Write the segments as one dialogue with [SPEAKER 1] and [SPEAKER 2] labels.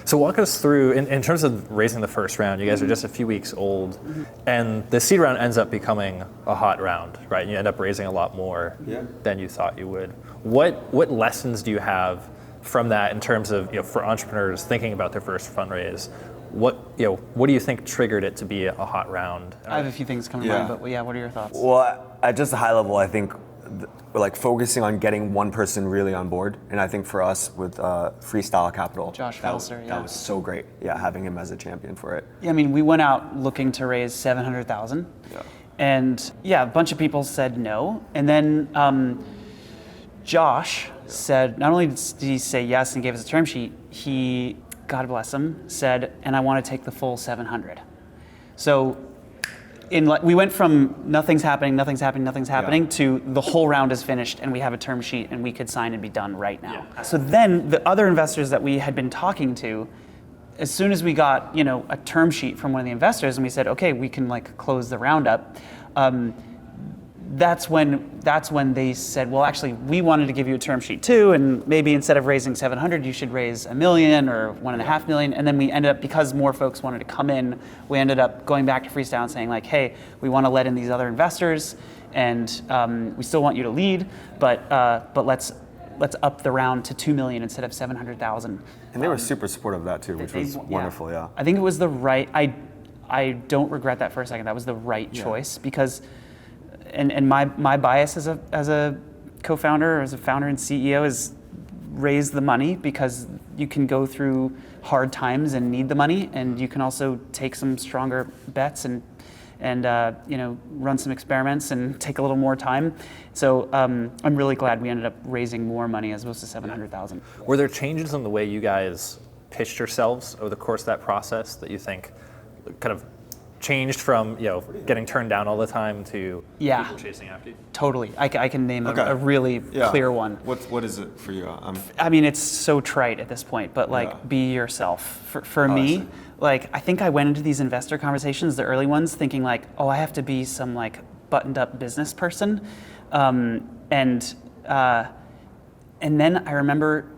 [SPEAKER 1] So walk us through, in terms of raising the first round, you guys are just a few weeks old, and the seed round ends up becoming a hot round, right? You end up raising a lot more than you thought you would. What lessons do you have from that in terms of, for entrepreneurs thinking about their first fundraise? What do you think triggered it to be a hot round?
[SPEAKER 2] I have a few things coming to mind, but what are your thoughts?
[SPEAKER 3] Well, at just a high level, I think we're like focusing on getting one person really on board, and I think for us with Freestyle Capital,
[SPEAKER 2] Josh Felser,
[SPEAKER 3] that was so great. Yeah, having him as a champion for it.
[SPEAKER 2] Yeah, I mean, we went out looking to raise $700,000, and a bunch of people said no, and then Josh said, not only did he say yes and gave us a term sheet, he, God bless him, said, and I want to take the full 700. So we went from nothing's happening to the whole round is finished and we have a term sheet and we could sign and be done right now. So then the other investors that we had been talking to, as soon as we got a term sheet from one of the investors and we said, okay, we can close the round up, that's when they said, well, actually, we wanted to give you a term sheet too, and maybe instead of raising 700, you should raise $1 million or $1.5 million. And then we ended up, because more folks wanted to come in, we ended up going back to Freestyle and saying hey, we want to let in these other investors, and we still want you to lead, but let's up the round to $2 million instead of $700,000.
[SPEAKER 3] And they were super supportive of that too, which was wonderful. Yeah.
[SPEAKER 2] I think it was the right. I don't regret that for a second. That was the right choice because. And my bias as a co-founder, or as a founder and CEO, is raise the money because you can go through hard times and need the money, and you can also take some stronger bets and run some experiments and take a little more time. So I'm really glad we ended up raising more money as opposed to 700,000.
[SPEAKER 1] Were there changes in the way you guys pitched yourselves over the course of that process that you think kind of changed from getting turned down all the time to people chasing after you?
[SPEAKER 2] Totally. I can name a really clear one.
[SPEAKER 4] What is it for you?
[SPEAKER 2] I mean, it's so trite at this point, but be yourself. For me, I think I went into these investor conversations, the early ones, thinking I have to be some buttoned up business person, and then I remember.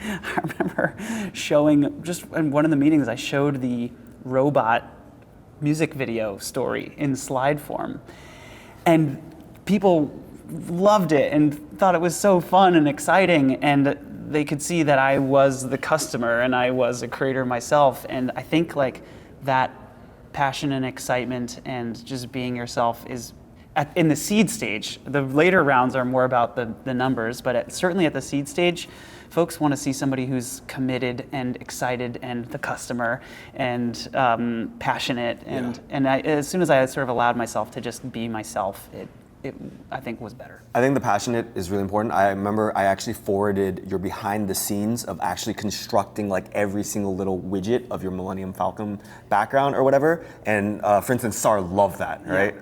[SPEAKER 2] I remember showing, just in one of the meetings, I showed the robot music video story in slide form, and people loved it and thought it was so fun and exciting, and they could see that I was the customer and I was a creator myself. And I think that passion and excitement and just being yourself is in the seed stage. The later rounds are more about the numbers, but certainly at the seed stage, folks want to see somebody who's committed and excited and the customer and passionate. And as soon as I sort of allowed myself to just be myself, it I think was better.
[SPEAKER 3] I think the passionate is really important. I remember I actually forwarded your behind the scenes of actually constructing every single little widget of your Millennium Falcon background or whatever. And for instance, SAR loved that, right?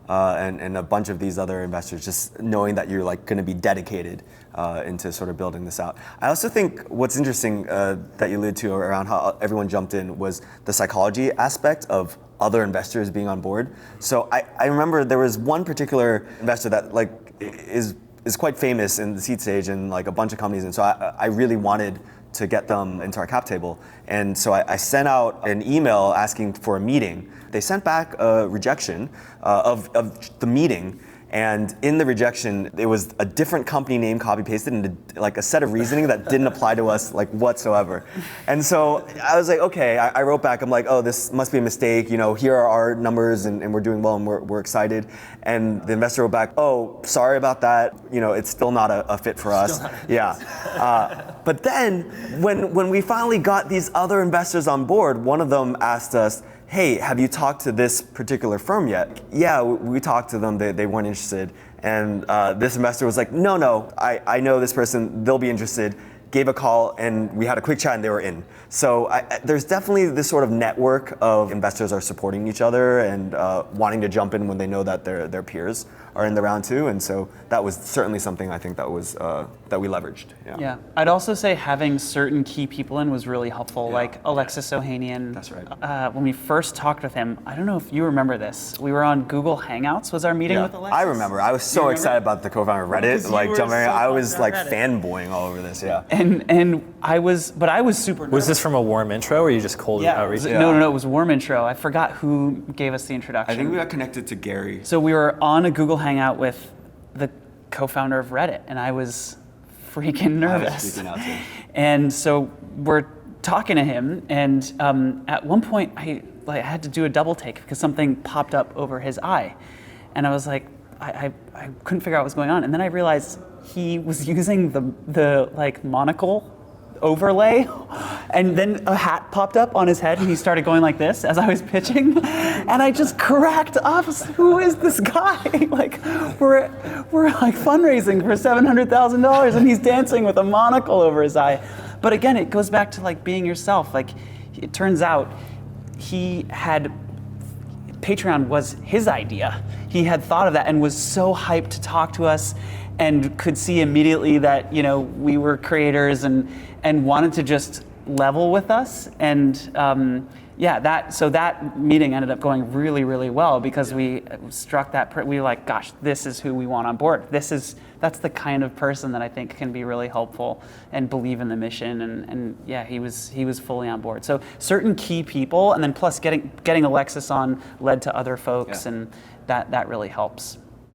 [SPEAKER 3] And a bunch of these other investors, just knowing that you're going to be dedicated into sort of building this out. I also think what's interesting that you alluded to around how everyone jumped in was the psychology aspect of other investors being on board. So I remember there was one particular investor that is quite famous in the seed stage and a bunch of companies, and so I really wanted to get them into our cap table. And so I sent out an email asking for a meeting. They sent back a rejection of the meeting, and in the rejection, it was a different company name copy-pasted into a set of reasoning that didn't apply to us whatsoever. And so I was okay, I wrote back, I'm oh, this must be a mistake, here are our numbers and we're doing well and we're excited. And the investor wrote back, oh, sorry about that, it's still not a fit for us. But then when we finally got these other investors on board, one of them asked us, hey, have you talked to this particular firm yet? Yeah, we talked to them, they weren't interested. And this investor was no, I know this person, they'll be interested. Gave a call and we had a quick chat and they were in. So there's definitely this sort of network of investors are supporting each other and wanting to jump in when they know that their peers are in the round too. And so that was certainly something I think that was that we leveraged.
[SPEAKER 2] Yeah, I'd also say having certain key people in was really helpful, like Alexis Ohanian.
[SPEAKER 3] That's right.
[SPEAKER 2] When we first talked with him, I don't know if you remember this. We were on Google Hangouts. Was our meeting with Alexis?
[SPEAKER 3] I remember. I was so excited about the co-founder of Reddit, jumping. I was fanboying all over this. Yeah.
[SPEAKER 2] and I was super nervous.
[SPEAKER 1] Was this from a warm intro, or you just cold outreach?
[SPEAKER 2] No, it was a warm intro. I forgot who gave us the introduction.
[SPEAKER 3] I think we got connected to Gary.
[SPEAKER 2] So we were on a Google Hangout with the co-founder of Reddit, and I was freaking nervous.
[SPEAKER 3] I was freaking out too.
[SPEAKER 2] And so we're talking to him, and at one point I had to do a double take because something popped up over his eye, and I was like, I couldn't figure out what was going on, and then I realized he was using the like monocle overlay, and then a hat popped up on his head, and he started going like this as I was pitching, and I just cracked up. Who is this guy? Like we're like fundraising for $700,000, and he's dancing with a monocle over his eye. But again, it goes back to like being yourself. Like it turns out Patreon was his idea. He had thought of that and was so hyped to talk to us, and could see immediately that we were creators and wanted to just level with us. And so that meeting ended up going really, really well because we struck that. We were like, gosh, this is who we want on board. That's the kind of person that I think can be really helpful and believe in the mission. And he was fully on board. So certain key people, and then plus getting Alexis on led to other folks, and that really helps.